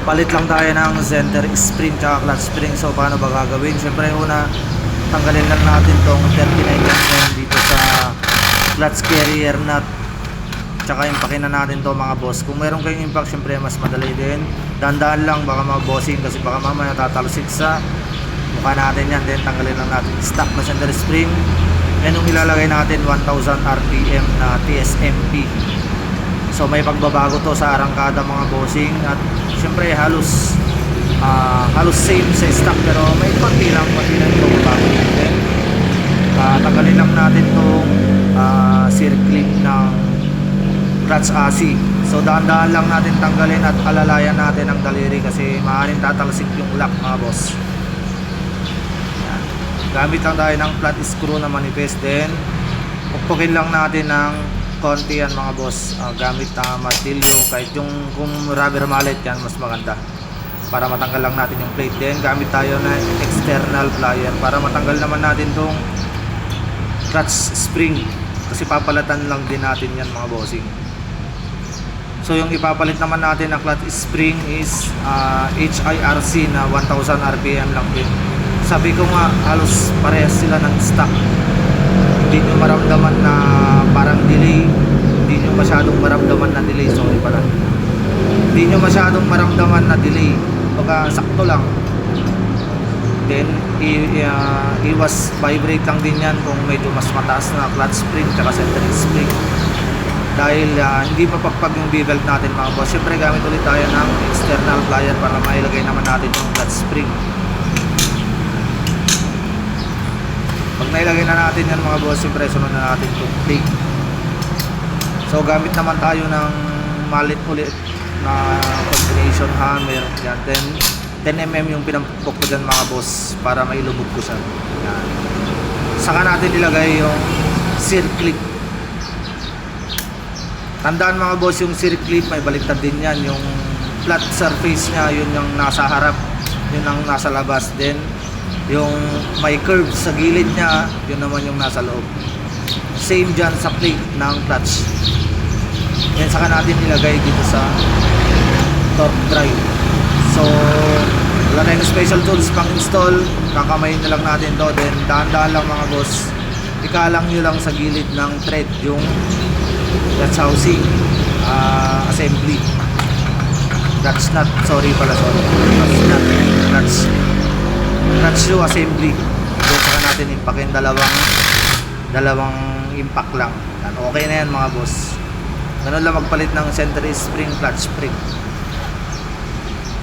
palit lang tayo ng center spring tsaka clutch spring. So paano ba gagawin? Siyempre una, tanggalin lang natin tong 39mm dito sa clutch carrier nut, tsaka impakin na natin to mga boss. Kung meron kayong impact, siyempre mas madali din. Dahan-dahan lang, baka mabossing kasi baka mamaya tatalsik sa mukha natin yan. Then tanggalin lang natin stock na center spring, and yung ilalagay natin 1000 rpm na TSMP. So may pagbabago to sa arangkada mga bossing, at syempre halos same sa stock, pero may konti lang yung pagbabago natin. Tanggalin lang natin tong circling ng clutch AC. So dahan-dahan lang natin tanggalin at alalayan natin ang daliri kasi maaaring tatalsik yung lock mga boss. Yan. Gamit lang tayo ng flat screw na manifest, then pukpukin lang natin ng konti yan mga boss, gamit na martilyo. Kahit yung kung rubber mallet yan, mas maganda para matanggal lang natin yung plate. Then gamit tayo na external plier para matanggal naman natin tong clutch spring kasi papalatan lang din natin yan mga bossing. So yung ipapalit naman natin na clutch spring is HIRC na 1000 rpm lang din. Sabi ko nga halos parehas sila ng stock. Hindi nyo maramdaman na parang delay, hindi nyo masyadong maramdaman na delay, sorry pala, hindi nyo masyadong maramdaman na delay, baka sakto lang. Then iwas vibrate lang din yan kung medyo mas mataas na clutch spring tsaka center spring, dahil hindi mapagpag yung bevel natin mga boss. Siyempre gamit ulit tayo ng external plier para mailagay naman natin yung clutch spring. Pag nailagay na natin yan mga boss, siyempre sunod na natin yung plate. So gamit naman tayo ng mallet ulit na combination hammer yan. Then 10mm yung pinampok ko dyan mga boss para mailubog ko siya. Yan. Saka natin ilagay yung circlip. Tandaan mga boss, yung circlip may baliktad din yan. Yung flat surface nya, yun yung nasa harap, yun ang nasa labas. Then yung may curve sa gilid nya, yun naman yung nasa loob. Same dyan sa plate ng clutch. Yan, saka natin ilagay dito sa torque drive. So wala tayong special tools pang install, kakamayin na lang natin to. Then dahan-dahan lang mga boss, ikalang nyo lang sa gilid ng thread yung clutch housing assembly, clutch nut, clutch shoe assembly. Then saka natin impakin dalawang impact lang. Okay na yan mga boss. Ganun lang magpalit ng center spring, clutch spring.